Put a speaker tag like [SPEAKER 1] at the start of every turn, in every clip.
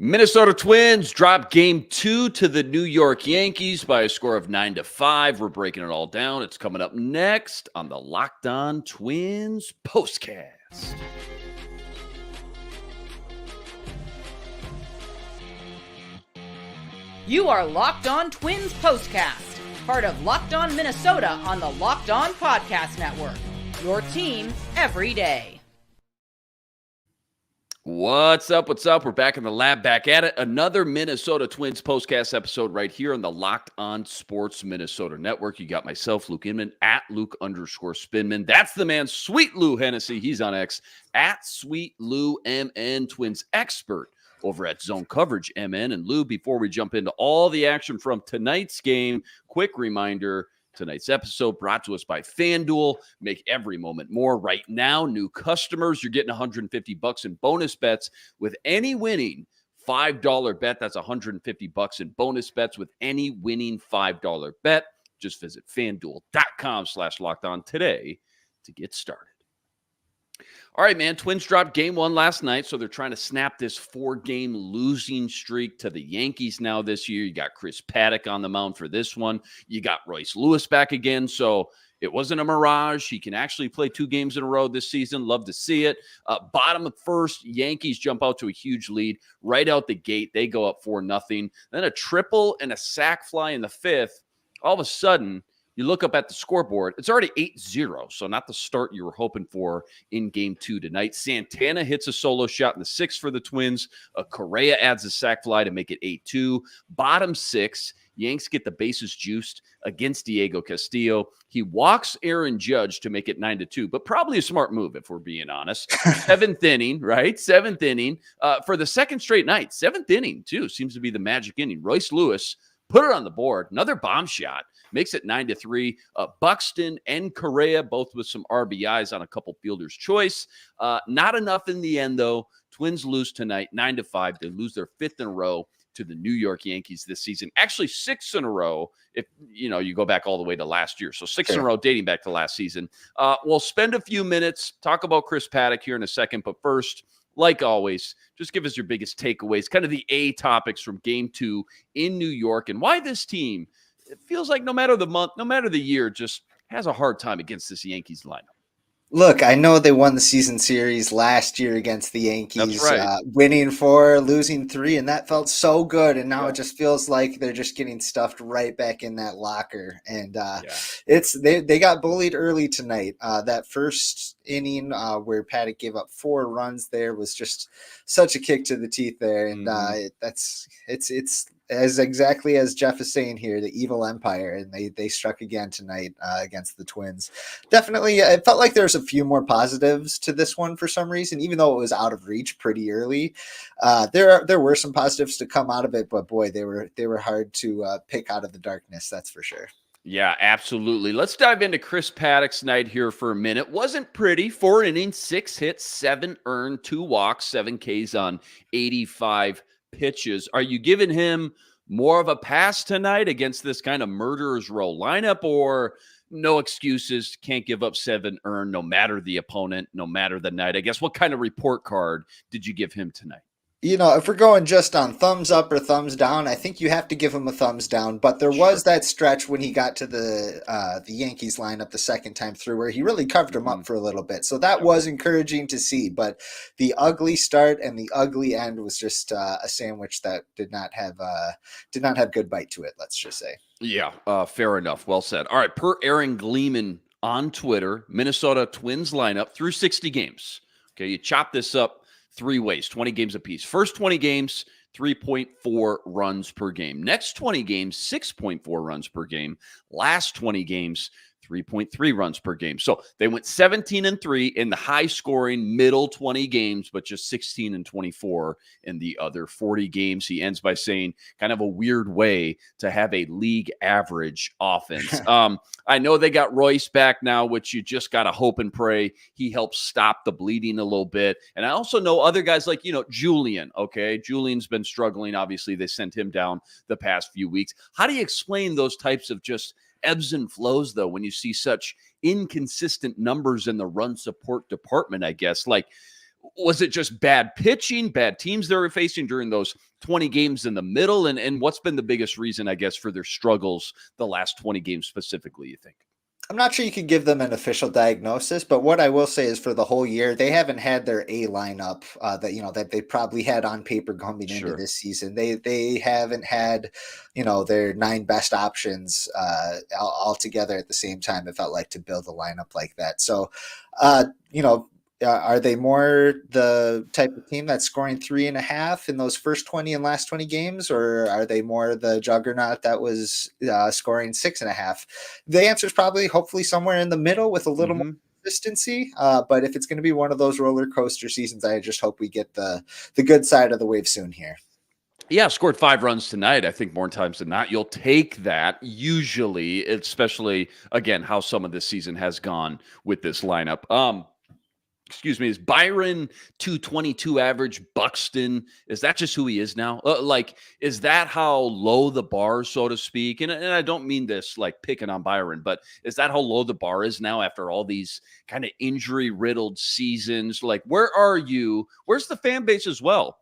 [SPEAKER 1] Minnesota Twins drop game 2 to the New York Yankees by a score of 9-5. We're breaking it all down. It's coming up next on the Locked On Twins POSTCAST.
[SPEAKER 2] You are Locked On Twins POSTCAST, part of Locked On Minnesota on the Locked On Podcast Network. Your team every day.
[SPEAKER 1] What's up? What's up? We're back in the lab, back at it. Another Minnesota Twins POSTCAST episode right here on the Locked On Sports Minnesota Network. You got myself, Luke Inman, at Luke_Spinman. That's the man, Sweet Lou Hennessy. He's on X, at Sweet Lou MN, Twins expert over at Zone Coverage MN. And Lou, before we jump into all the action from tonight's game, quick reminder, tonight's episode brought to us by FanDuel. Make every moment more. Right now, new customers, you're getting $150 in bonus bets with any winning $5 bet. That's $150 in bonus bets with any winning $5 bet. Just visit FanDuel.com/lockedon today to get started. All right, man, Twins dropped game 1 last night, so they're trying to snap this 4-game losing streak to the Yankees now this year. You got Chris Paddock on the mound for this one. You got Royce Lewis back again, so it wasn't a mirage. He can actually play 2 games in a row this season. Love to see it. Bottom of first, Yankees jump out to a huge lead. Right out the gate, they go up 4-0. Then a triple and a sac fly in the 5th. All of a sudden, you look up at the scoreboard, it's already 8-0, so not the start you were hoping for in game 2 tonight. Santana hits a solo shot in the 6th for the Twins. Correa adds a sac fly to make it 8-2. Bottom 6, Yanks get the bases juiced against Diego Castillo. He walks Aaron Judge to make it 9-2, but probably a smart move if we're being honest. 7th inning, right? 7th inning for the second straight night. 7th inning, too, seems to be the magic inning. Royce Lewis put it on the board. Another bomb shot. Makes it 9-3. Buxton and Correa, both with some RBIs on a couple fielders' choice. Not enough in the end, though. Twins lose tonight, 9-5. They lose their 5th in a row to the New York Yankees this season. Actually, 6 in a row if you go back all the way to last year. So 6 in a row dating back to last season. We'll spend a few minutes, talk about Chris Paddock here in a second. But first, like always, just give us your biggest takeaways, kind of the A topics from game 2 in New York and why this team, it feels like no matter the month, no matter the year, just has a hard time against this Yankees lineup.
[SPEAKER 3] Look, I know they won the season series last year against the Yankees,
[SPEAKER 1] That's right.
[SPEAKER 3] Winning 4, losing 3, and that felt so good. And now it just feels like they're just getting stuffed right back in that locker. And they got bullied early tonight. That first inning where Paddock gave up 4 runs there was just such a kick to the teeth there. And it's as exactly as Jeff is saying here, the evil empire, and they struck again tonight against the Twins. Definitely, it felt like there's a few more positives to this one for some reason, even though it was out of reach pretty early. There were some positives to come out of it, but boy, they were hard to pick out of the darkness. That's for sure.
[SPEAKER 1] Yeah, absolutely. Let's dive into Chris Paddock's night here for a minute. Wasn't pretty. 4 innings, 6 hits, 7 earned, 2 walks, 7 Ks on 85 pitches. Are you giving him more of a pass tonight against this kind of murderer's row lineup, or no excuses, can't give up 7 earned no matter the opponent, no matter the night? I guess what kind of report card did you give him tonight?
[SPEAKER 3] If we're going just on thumbs up or thumbs down, I think you have to give him a thumbs down. But there was that stretch when he got to the Yankees lineup the second time through where he really covered him up for a little bit. So that was encouraging to see. But the ugly start and the ugly end was just a sandwich that did not have good bite to it, let's just say.
[SPEAKER 1] Yeah, fair enough. Well said. All right, per Aaron Gleeman on Twitter, Minnesota Twins lineup through 60 games. Okay, you chop this up 3 ways, 20 games apiece. First 20 games, 3.4 runs per game. Next 20 games, 6.4 runs per game. Last 20 games, 3.3 runs per game. So they went 17-3 in the high-scoring middle 20 games, but just 16-24 in the other 40 games. He ends by saying kind of a weird way to have a league average offense. I know they got Royce back now, which you just got to hope and pray he helps stop the bleeding a little bit. And I also know other guys like, Julian, okay? Julian's been struggling. Obviously, they sent him down the past few weeks. How do you explain those types of just ebbs and flows, though, when you see such inconsistent numbers in the run support department, I guess? Like, Was it just bad pitching, bad teams they were facing during those 20 games in the middle? And what's been the biggest reason, I guess, for their struggles the last 20 games specifically, you think?
[SPEAKER 3] I'm not sure you can give them an official diagnosis, but what I will say is for the whole year, they haven't had their A lineup that they probably had on paper coming into
[SPEAKER 1] Sure.
[SPEAKER 3] this season. They haven't had, their 9 best options all together at the same time. It felt like to build a lineup like that. So, uh, you know, are they more the type of team that's scoring 3.5 in those first 20 and last 20 games, or are they more the juggernaut that was scoring 6.5? The answer is probably, hopefully, somewhere in the middle with a little more consistency. But if it's going to be one of those roller coaster seasons, I just hope we get the good side of the wave soon here.
[SPEAKER 1] Yeah, scored 5 runs tonight. I think more times than not, you'll take that usually, especially, again, how some of this season has gone with this lineup. Excuse me, is Byron 222 average, Buxton, is that just who he is now? Is that how low the bar, so to speak? And I don't mean this like picking on Byron, but is that how low the bar is now after all these kind of injury-riddled seasons? Like, where are you? Where's the fan base as well?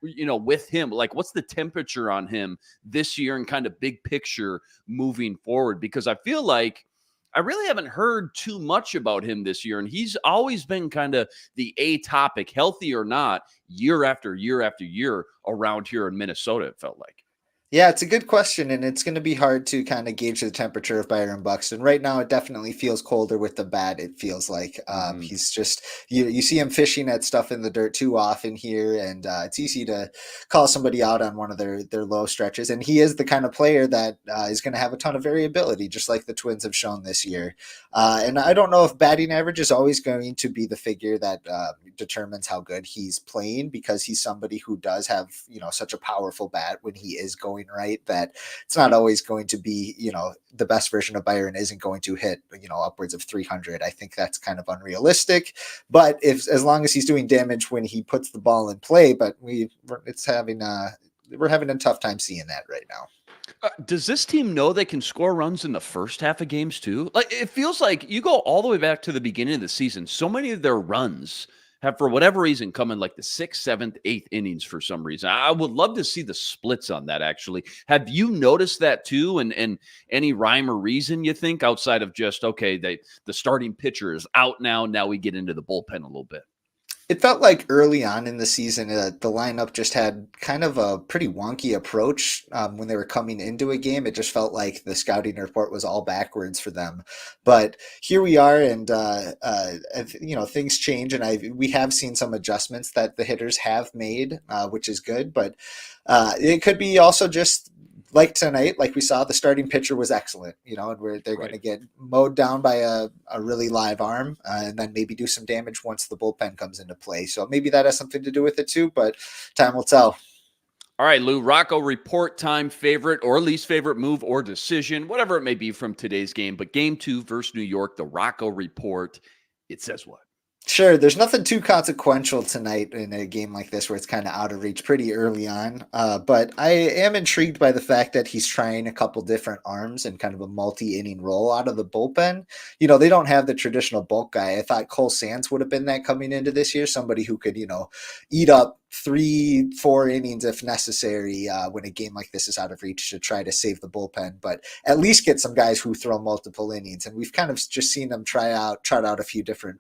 [SPEAKER 1] With him, like, what's the temperature on him this year and kind of big picture moving forward? Because I feel like I really haven't heard too much about him this year, and he's always been kind of the A topic, healthy or not, year after year after year around here in Minnesota, it felt like.
[SPEAKER 3] Yeah, it's a good question, and it's going to be hard to kind of gauge the temperature of Byron Buxton. Right now, it definitely feels colder with the bat. It feels like he's just you see him fishing at stuff in the dirt too often here, and it's easy to call somebody out on one of their low stretches. And he is the kind of player that is going to have a ton of variability, just like the Twins have shown this year. And I don't know if batting average is always going to be the figure that determines how good he's playing, because he's somebody who does have such a powerful bat when he is going right, that it's not always going to be, the best version of Byron isn't going to hit, upwards of 300. I think that's kind of unrealistic, but as long as he's doing damage when he puts the ball in play, but we're having a tough time seeing that right now.
[SPEAKER 1] Does this team know they can score runs in the first half of games too? Like, it feels like you go all the way back to the beginning of the season. So many of their runs have, for whatever reason, come in like the 6th, 7th, 8th innings for some reason. I would love to see the splits on that, actually. Have you noticed that too? And any rhyme or reason, you think, outside of just, okay, the starting pitcher is out now. Now we get into the bullpen a little bit.
[SPEAKER 3] It felt like early on in the season, the lineup just had kind of a pretty wonky approach when they were coming into a game. It just felt like the scouting report was all backwards for them. But here we are, and things change, and we have seen some adjustments that the hitters have made, which is good. But it could be also just like tonight, like we saw, the starting pitcher was excellent, and they're going to get mowed down by a really live arm, and then maybe do some damage once the bullpen comes into play. So maybe that has something to do with it too, but time will tell.
[SPEAKER 1] All right, Lou, Rocco report time, favorite or least favorite move or decision, whatever it may be from today's game. But game 2 versus New York, the Rocco report, it says what?
[SPEAKER 3] Sure, there's nothing too consequential tonight in a game like this where it's kind of out of reach pretty early on. But I am intrigued by the fact that he's trying a couple different arms and kind of a multi-inning role out of the bullpen. They don't have the traditional bulk guy. I thought Cole Sands would have been that coming into this year, somebody who could, eat up 3-4 innings if necessary when a game like this is out of reach to try to save the bullpen, but at least get some guys who throw multiple innings. And we've kind of just seen them trot out a few different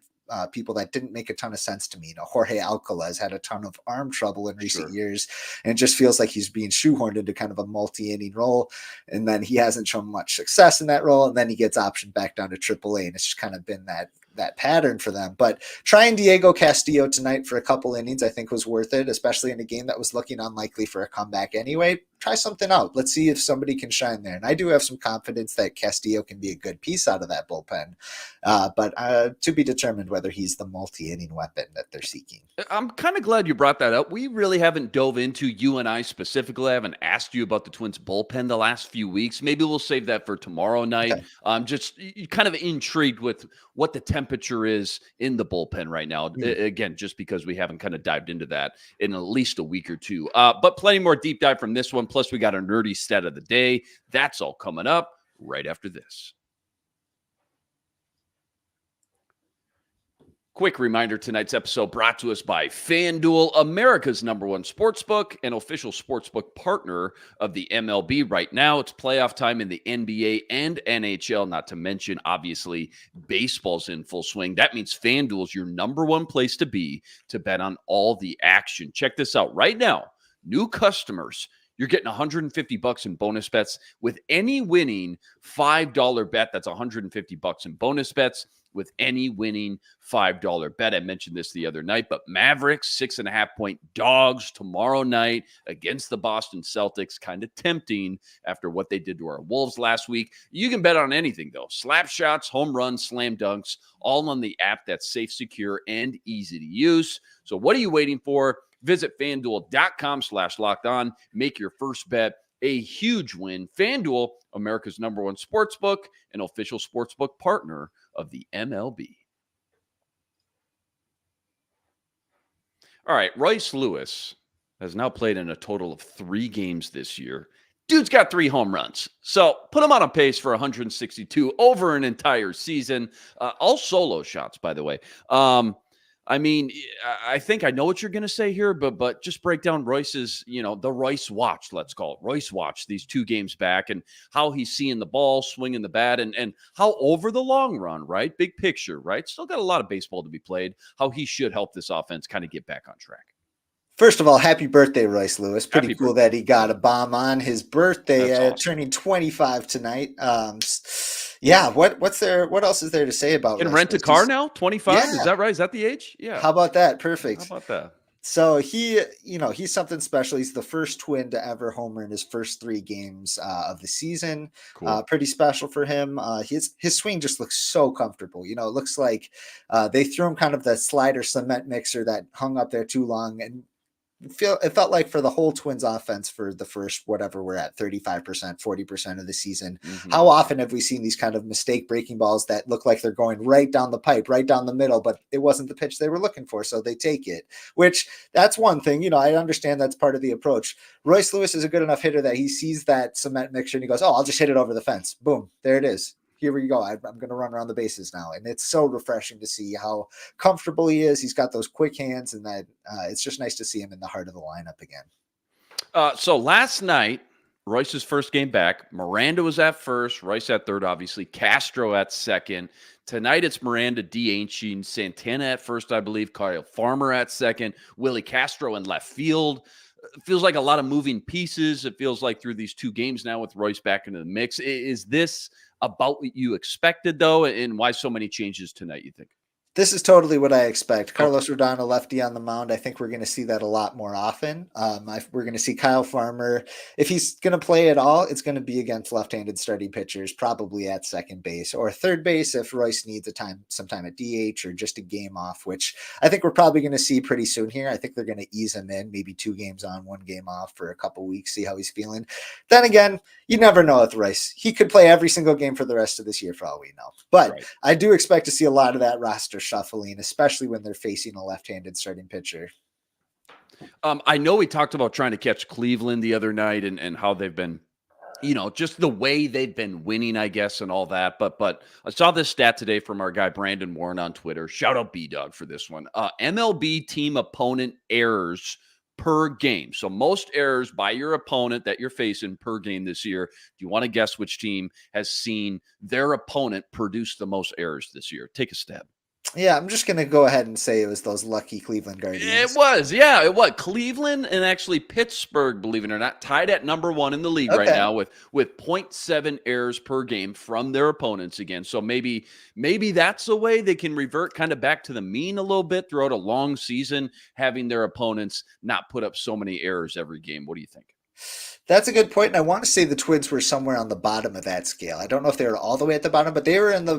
[SPEAKER 3] people that didn't make a ton of sense to me. Jorge Alcala has had a ton of arm trouble in recent years, and it just feels like he's being shoehorned into kind of a multi-inning role, and then he hasn't shown much success in that role, and then he gets optioned back down to AAA, and it's just kind of been that pattern for them. But trying Diego Castillo tonight for a couple innings, I think, was worth it, especially in a game that was looking unlikely for a comeback anyway. Try something out. Let's see if somebody can shine there. And I do have some confidence that Castillo can be a good piece out of that bullpen. But to be determined whether he's the multi-inning weapon that they're seeking.
[SPEAKER 1] I'm kind of glad you brought that up. We really haven't dove into, you and I specifically, I haven't asked you about the Twins bullpen the last few weeks. Maybe we'll save that for tomorrow night. Okay. I'm just kind of intrigued with what the temperature is in the bullpen right now. Again, just because we haven't kind of dived into that in at least a week or two. But plenty more deep dive from this one. Plus, we got a nerdy stat of the day. That's all coming up right after this. Quick reminder, tonight's episode brought to us by FanDuel, America's #1 sportsbook and official sportsbook partner of the MLB. Right now, it's playoff time in the NBA and NHL, not to mention, obviously, baseball's in full swing. That means FanDuel's your #1 place to be to bet on all the action. Check this out. Right now, new customers, you're getting $150 in bonus bets with any winning $5 bet. That's $150 in bonus bets with any winning $5 bet. I mentioned this the other night, but Mavericks 6.5-point dogs tomorrow night against the Boston Celtics. Kind of tempting after what they did to our Wolves last week. You can bet on anything, though. Slap shots, home runs, slam dunks, all on the app that's safe, secure, and easy to use. So what are you waiting for? Visit FanDuel.com/lockedon. Make your first bet a huge win. FanDuel, America's #1 sportsbook and official sportsbook partner of the MLB. All right, Royce Lewis has now played in a total of 3 games this year. Dude's got 3 home runs. So put him on a pace for 162 over an entire season. All solo shots, by the way. I mean, I think I know what you're going to say here, but just break down Royce's, the Royce watch, let's call it. Royce watch, these 2 games back, and how he's seeing the ball, swinging the bat, and how over the long run, right? Big picture, right? Still got a lot of baseball to be played, how he should help this offense kind of get back on track.
[SPEAKER 3] First of all, happy birthday, Royce Lewis. Pretty cool that he got a bomb on his birthday, awesome. Turning 25 tonight. Yeah, what else is there to say about
[SPEAKER 1] Can rent a car now? 25?
[SPEAKER 3] Yeah.
[SPEAKER 1] Is that right? Is that the age? Yeah.
[SPEAKER 3] How about that? Perfect.
[SPEAKER 1] How about that?
[SPEAKER 3] So he's something special. He's the first Twin to ever homer in his first 3 games of the season. Cool. Pretty special for him. His swing just looks so comfortable. It looks like they threw him kind of the slider cement mixer that hung up there too long, and it felt like for the whole Twins offense for the first, whatever we're at, 35%, 40% of the season. Mm-hmm. How often have we seen these kind of mistake breaking balls that look like they're going right down the pipe, right down the middle, but it wasn't the pitch they were looking for, so they take it, which that's one thing. I understand that's part of the approach. Royce Lewis is a good enough hitter that he sees that cement mixture and he goes, oh, I'll just hit it over the fence. Boom, there it is. Here we go. I'm going to run around the bases now. And it's so refreshing to see how comfortable he is. He's got those quick hands, and that it's just nice to see him in the heart of the lineup again.
[SPEAKER 1] So last night, Royce's first game back, Miranda was at first, Royce at third, obviously, Castro at second. Tonight, it's Miranda, DHing, Santana at first, I believe, Kyle Farmer at second, Willie Castro in left field. It feels like a lot of moving pieces. It feels like through these 2 games now with Royce back into the mix. Is this about what you expected, though, and why so many changes tonight, you think?
[SPEAKER 3] This is totally what I expect. Carlos Rodon, lefty on the mound. I think we're going to see that a lot more often. We're going to see Kyle Farmer. If he's going to play at all, it's going to be against left-handed starting pitchers, probably at second base or third base if Royce needs some time at DH or just a game off, which I think we're probably going to see pretty soon here. I think they're going to ease him in, maybe 2 games on, 1 game off for a couple weeks, see how he's feeling. Then again, you never know with Royce. He could play every single game for the rest of this year for all we know. But right. I do expect to see a lot of that roster shuffling, especially when they're facing a left-handed starting pitcher.
[SPEAKER 1] I know we talked about trying to catch Cleveland the other night and how they've been, just the way they've been winning, I guess, and all that. But I saw this stat today from our guy Brandon Warren on Twitter. Shout out B-Dog for this one. MLB team opponent errors per game. So most errors by your opponent that you're facing per game this year. Do you want to guess which team has seen their opponent produce the most errors this year? Take a stab.
[SPEAKER 3] Yeah, I'm just going to go ahead and say it was those lucky Cleveland Guardians.
[SPEAKER 1] It was, yeah. It was. Cleveland and actually Pittsburgh, believe it or not, tied at #1 in the league right now with 0.7 errors per game from their opponents again. So maybe that's a way they can revert kind of back to the mean a little bit throughout a long season, having their opponents not put up so many errors every game. What do you think?
[SPEAKER 3] That's a good point. And I want to say the Twins were somewhere on the bottom of that scale. I don't know if they were all the way at the bottom, but they were in the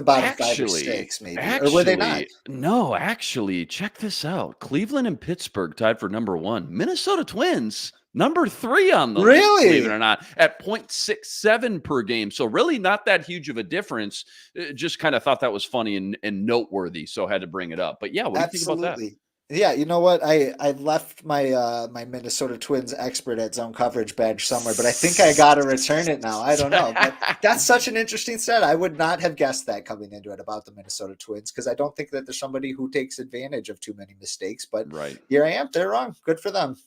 [SPEAKER 3] bottom 5 or 6 maybe. Or were they not?
[SPEAKER 1] No, actually, check this out. Cleveland and Pittsburgh tied for #1. Minnesota Twins, #3 on the list, believe it or not, at 0.67 per game. So really not that huge of a difference. Just kind of thought that was funny and noteworthy, so had to bring it up. But yeah, what do you think about that?
[SPEAKER 3] Yeah, you know what? I left my my Minnesota Twins expert at zone coverage badge somewhere, but I think I got to return it now. I don't know, but that's such an interesting stat. I would not have guessed that coming into it about the Minnesota Twins because I don't think that there's somebody who takes advantage of too many mistakes. But
[SPEAKER 1] Right.
[SPEAKER 3] here I am. They're wrong. Good for them.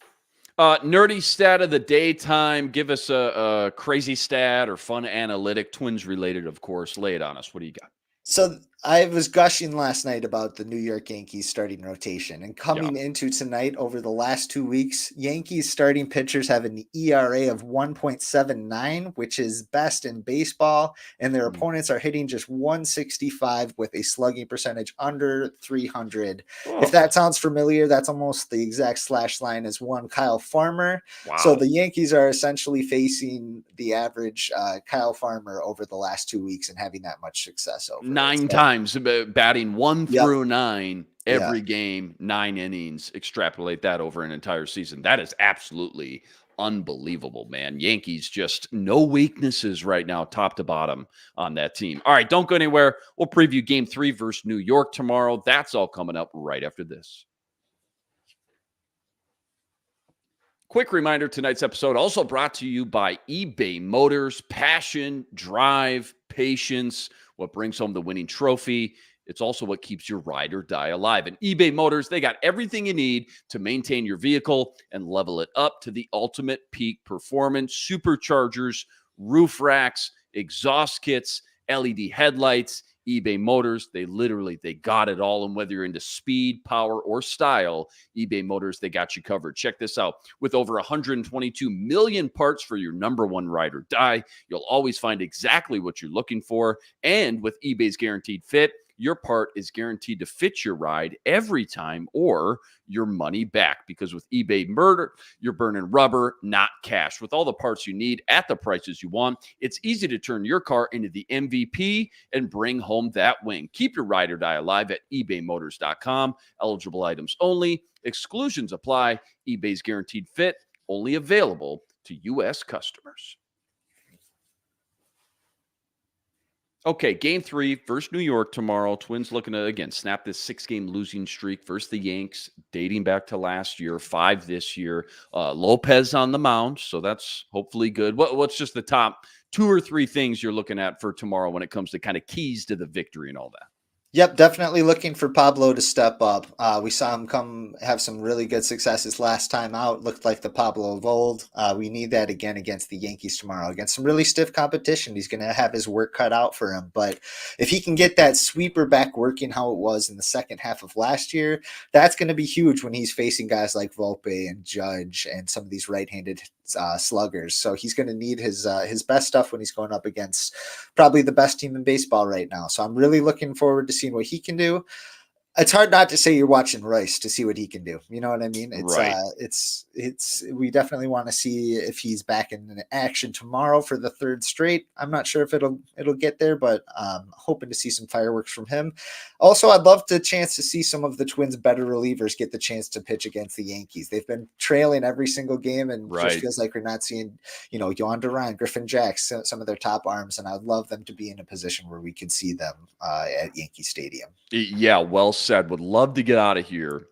[SPEAKER 1] Nerdy stat of the daytime. Give us a crazy stat or fun analytic, Twins related, of course. Lay it on us. What do you got?
[SPEAKER 3] So I was gushing last night about the New York Yankees starting rotation, and
[SPEAKER 1] Yeah.
[SPEAKER 3] coming into tonight over the last 2 weeks, Yankees starting pitchers have an ERA of 1.79, which is best in baseball, and their opponents are hitting just 165 with a slugging percentage under 300. If
[SPEAKER 1] Oh,
[SPEAKER 3] that sounds familiar, that's almost the exact slash line as one Kyle Farmer. So
[SPEAKER 1] wow.
[SPEAKER 3] the Yankees are essentially facing the average Kyle Farmer over the last 2 weeks and having that much success over it.
[SPEAKER 1] 9
[SPEAKER 3] So,
[SPEAKER 1] times, batting 1
[SPEAKER 3] yep.
[SPEAKER 1] through 9
[SPEAKER 3] Yeah.
[SPEAKER 1] every game, 9 innings. Extrapolate that over an entire season. That is absolutely unbelievable, man. Yankees just no weaknesses right now, top to bottom on that team. All right, don't go anywhere. We'll preview game 3 versus New York tomorrow. That's all coming up right after this. Quick reminder, tonight's episode also brought to you by eBay Motors. Passion, drive, patience, what brings home the winning trophy. It's also what keeps your ride or die alive. And eBay Motors, they got everything you need to maintain your vehicle and level it up to the ultimate peak performance. Superchargers, roof racks, exhaust kits, LED headlights. eBay Motors, they got it all. And whether you're into speed, power, or style, eBay Motors, they got you covered. Check this out. With over 122 million parts for your number one ride or die, you'll always find exactly what you're looking for. And with eBay's Guaranteed Fit, your part is guaranteed to fit your ride every time or your money back. Because with eBay Murder, you're burning rubber, not cash. With all the parts you need at the prices you want, it's easy to turn your car into the MVP and bring home that win. Keep your ride or die alive at ebaymotors.com. Eligible items only. Exclusions apply. eBay's Guaranteed Fit, only available to U.S. customers. Okay, game 3 versus New York tomorrow. Twins looking to, again, snap this 6-game losing streak versus the Yanks, dating back to last year, 5 this year. Lopez on the mound, so that's hopefully good. What's just the top 2 or 3 things you're looking at for tomorrow when it comes to kind of keys to the victory and all that?
[SPEAKER 3] Yep, definitely looking for Pablo to step up. We saw him come have some really good successes last time out. Looked like the Pablo of old. We need that again against the Yankees tomorrow, against some really stiff competition. He's going to have his work cut out for him. But if he can get that sweeper back working how it was in the second half of last year, that's going to be huge when he's facing guys like Volpe and Judge and some of these right-handed sluggers. So he's going to need his best stuff when he's going up against probably the best team in baseball right now. So I'm really looking forward to seeing what he can do. It's hard not to say you're watching Rice to see what he can do. You know what I mean? It's
[SPEAKER 1] Right.
[SPEAKER 3] we definitely want to see if he's back in action tomorrow for the 3rd straight. I'm not sure if it'll get there, but hoping to see some fireworks from him. Also, I'd love the chance to see some of the Twins' better relievers get the chance to pitch against the Yankees. They've been trailing every single game, and
[SPEAKER 1] Right.
[SPEAKER 3] just feels like we're not seeing, Yohan Duran, Griffin Jacks, some of their top arms, and I'd love them to be in a position where we could see them at Yankee Stadium.
[SPEAKER 1] Yeah, well said. Would love to get out of here,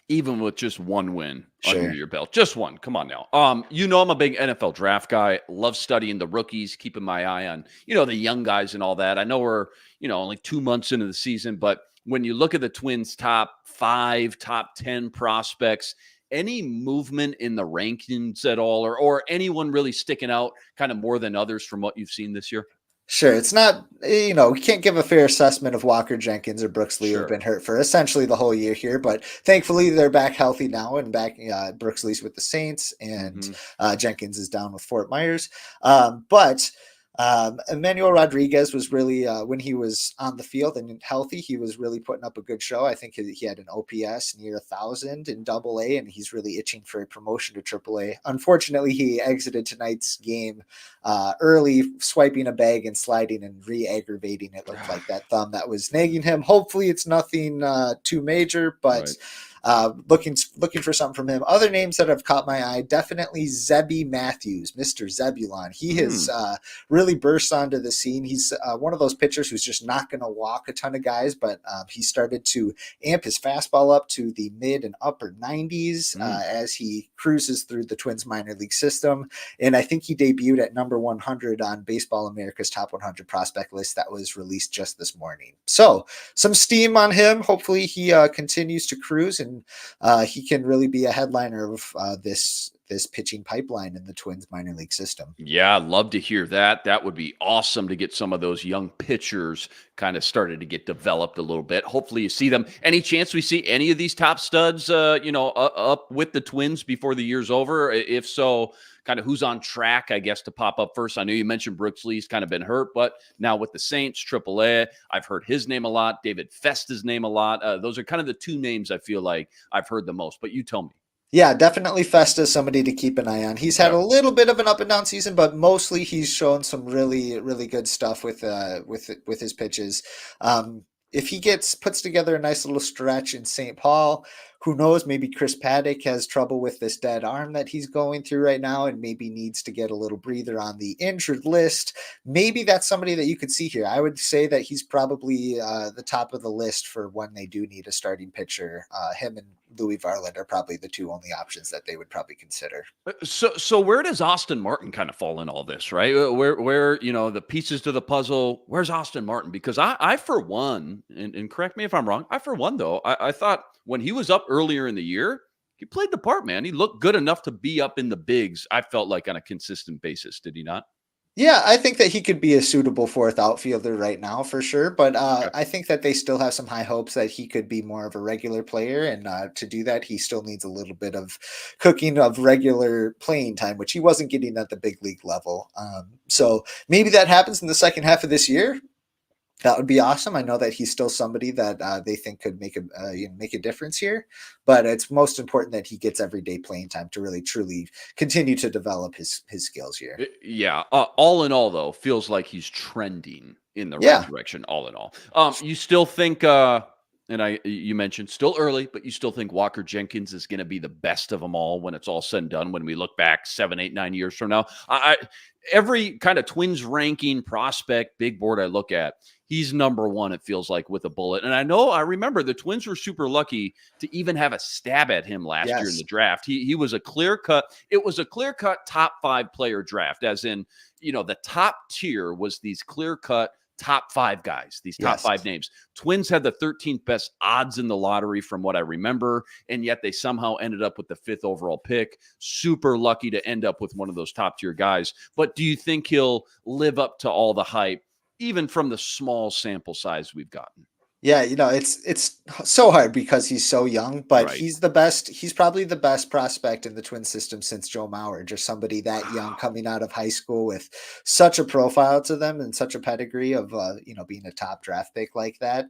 [SPEAKER 1] even with just one win under your belt. Just one. Come on now. I'm a big NFL draft guy. Love studying the rookies, keeping my eye on, the young guys and all that. I know we're, only 2 months into the season, but when you look at the Twins' top 5, top 10 prospects, any movement in the rankings at all, or anyone really sticking out kind of more than others from what you've seen this year?
[SPEAKER 3] Sure. It's not, we can't give a fair assessment of Walker Jenkins or Brooks Lee, who have been hurt for essentially the whole year here, but thankfully they're back healthy now and back. Brooks Lee's with the Saints and Jenkins is down with Fort Myers. But Emmanuel Rodriguez was really, when he was on the field and healthy, he was really putting up a good show. I think he had an OPS near 1,000 in AA, and he's really itching for a promotion to AAA. Unfortunately, he exited tonight's game early, swiping a bag and sliding and re-aggravating. It looked like that thumb that was nagging him. Hopefully it's nothing too major, but looking for something from him. Other names that have caught my eye, definitely Zebby Matthews, Mr. Zebulon. He has really burst onto the scene. He's one of those pitchers who's just not going to walk a ton of guys, but he started to amp his fastball up to the mid and upper 90s as he cruises through the Twins minor league system. And I think he debuted at number 100 on Baseball America's Top 100 prospect list that was released just this morning. So some steam on him. Hopefully he continues to cruise and he can really be a headliner of this pitching pipeline in the Twins minor league system.
[SPEAKER 1] Yeah, I'd love to hear that. That would be awesome to get some of those young pitchers kind of started to get developed a little bit. Hopefully you see them. Any chance we see any of these top studs, up with the Twins before the year's over? If so, kind of who's on track, I guess, to pop up first? I know you mentioned Brooks Lee's kind of been hurt, but now with the Saints, AAA, I've heard his name a lot. David Festa's name a lot. Those are kind of the two names I feel like I've heard the most, but you tell me.
[SPEAKER 3] Yeah, definitely Festa is somebody to keep an eye on. He's had a little bit of an up and down season, but mostly he's shown some really, really good stuff with his pitches. If he puts together a nice little stretch in St. Paul, who knows, maybe Chris Paddock has trouble with this dead arm that he's going through right now and maybe needs to get a little breather on the injured list. Maybe that's somebody that you could see here. I would say that he's probably the top of the list for when they do need a starting pitcher. Him and Louis Varland are probably the two only options that they would probably consider.
[SPEAKER 1] So where does Austin Martin kind of fall in all this, right? Where the pieces to the puzzle, where's Austin Martin? Because I for one, and correct me if I'm wrong, I for one, though, I thought when he was up earlier in the year, he played the part, man. He looked good enough to be up in the bigs, I felt like, on a consistent basis. Did he not?
[SPEAKER 3] Yeah, I think that he could be a suitable fourth outfielder right now for sure. But I think that they still have some high hopes that he could be more of a regular player. And to do that, he still needs a little bit of cooking of regular playing time, which he wasn't getting at the big league level. So maybe that happens in the second half of this year. That would be awesome. I know that he's still somebody that they think could make a difference here, but it's most important that he gets everyday playing time to really truly continue to develop his skills here.
[SPEAKER 1] Yeah. All in all, though, feels like he's trending in the right direction. All in all, you still think, you mentioned still early, but you still think Walker Jenkins is going to be the best of them all when it's all said and done. When we look back 7, 8, 9 years from now, every kind of Twins ranking prospect big board I look at, he's number one, it feels like, with a bullet. And I remember the Twins were super lucky to even have a stab at him last year in the draft. He was a clear-cut. It was a clear-cut top 5 player draft, as in, the top tier was these clear-cut top 5 guys, these top 5 names. Twins had the 13th best odds in the lottery from what I remember, and yet they somehow ended up with the 5th overall pick. Super lucky to end up with one of those top tier guys. But do you think he'll live up to all the hype, even from the small sample size we've gotten?
[SPEAKER 3] Yeah, it's so hard because he's so young, but he's the best. He's probably the best prospect in the Twin system since Joe Mauer, just somebody that young coming out of high school with such a profile to them and such a pedigree of, being a top draft pick like that.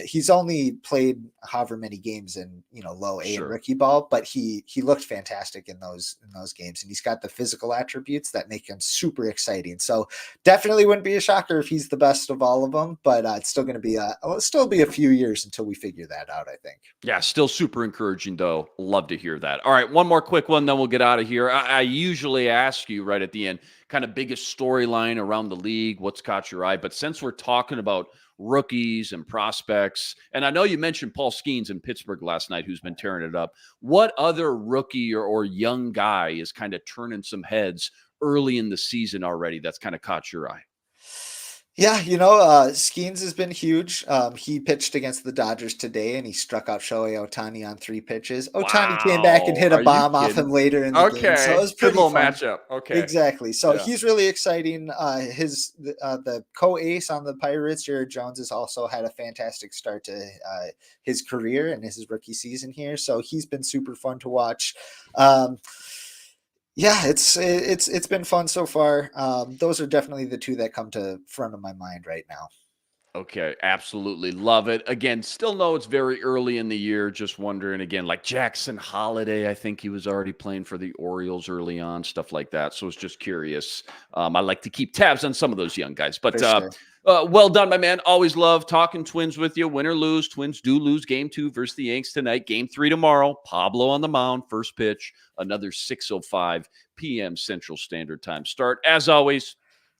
[SPEAKER 3] He's only played however many games in, low A and rookie ball, but he looked fantastic in those games. And he's got the physical attributes that make him super exciting. So definitely wouldn't be a shocker if he's the best of all of them, but it's still going to be a few years until we figure that out, I think.
[SPEAKER 1] Yeah, still super encouraging, though. Love to hear that. All right, one more quick one, then we'll get out of here. I usually ask you right at the end, kind of biggest storyline around the league, what's caught your eye. But since we're talking about rookies and prospects, and I know you mentioned Paul Skeens in Pittsburgh last night, who's been tearing it up. What other rookie or young guy is kind of turning some heads early in the season already that's kind of caught your eye?
[SPEAKER 3] Yeah, Skeens has been huge. He pitched against the Dodgers today, and he struck out Shohei Ohtani on 3 pitches. Ohtani came back and hit a bomb off him later in the game. So it was pretty
[SPEAKER 1] good little
[SPEAKER 3] fun.
[SPEAKER 1] matchup. Okay,
[SPEAKER 3] exactly. So he's really exciting. The co-ace on the Pirates, Jared Jones, has also had a fantastic start to his career and his rookie season here. So he's been super fun to watch. Yeah, it's been fun so far. Those are definitely the two that come to front of my mind right now.
[SPEAKER 1] Okay, absolutely love it. Again, still know it's very early in the year. Just wondering again, like Jackson Holiday, I think he was already playing for the Orioles early on, stuff like that. So I was just curious. I like to keep tabs on some of those young guys. But Well done, my man. Always love talking Twins with you. Win or lose, Twins do lose game 2 versus the Yanks tonight. Game 3 tomorrow. Pablo on the mound. First pitch, another 6:05 p.m. Central Standard Time start. As always,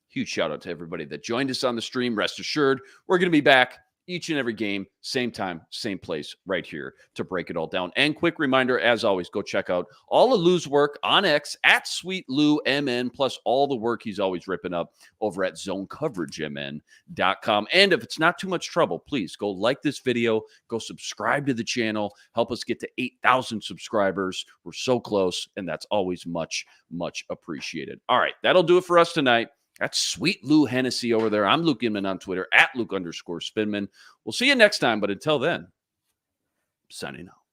[SPEAKER 1] huge shout out to everybody that joined us on the stream. Rest assured, we're going to be back each and every game, same time, same place, right here to break it all down. And quick reminder, as always, go check out all of Lou's work on X at SweetLouMN, plus all the work he's always ripping up over at ZoneCoverageMN.com. And if it's not too much trouble, please go like this video, go subscribe to the channel, help us get to 8,000 subscribers. We're so close, and that's always much, much appreciated. All right, that'll do it for us tonight. That's Sweet Lou Hennessy over there. I'm Luke Inman on Twitter at Luke_Spinman. We'll see you next time, but until then, signing out.